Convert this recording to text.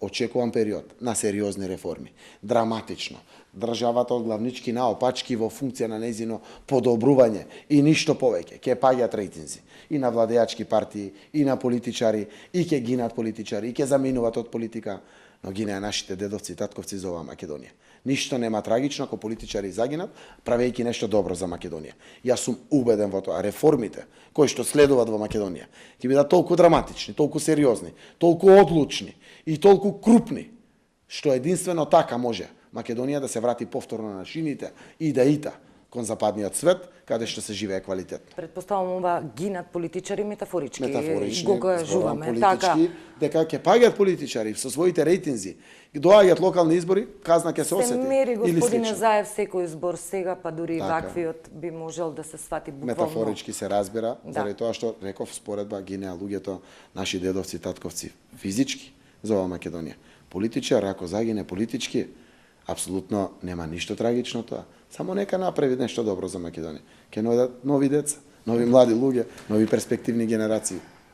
очекувам период на сериозни реформи. Драматично. Државата од главнички наопачки во функција на нејзино подобрување и ништо повеќе. Ке паѓаат рейтинзи и на владеачки партии, и на политичари, и ке гинат политичари, и ке заминуваат од политика, но гинеа нашите дедовци и татковци за оваа Македонија. Ништо нема трагично ако политичари загинат, правејќи нешто добро за Македонија. Јас сум убеден во тоа. Реформите кои што следуваат во Македонија ќе бидат толку драматични, толку сериозни, толку одлучни и толку крупни, што единствено така може Македонија да се врати повторно на шините и да ита кон западниот свет, каде што се живее квалитетно. Предпоставам ова гинат политичари метафорички. Метафорични, го кажуваме. Политички, дека ќе паѓаат политичари со своите рейтинзи, доаѓаат локални избори, казна ќе се осети. Се мери, господине Заев, секој избор сега, па дури ваквиот би можел да се свати буквално. Метафорички се разбира, заради тоа што реков споредба гинеа луѓето, наши дедовци, татковци, физички за ова Македонија. Политичар, ако загине политички, апсолутно нема ништо трагично тоа. Само нека направи нешто добро за Македонија. Ке најдат нови деца, нови млади луѓе, нови перспективни генерации.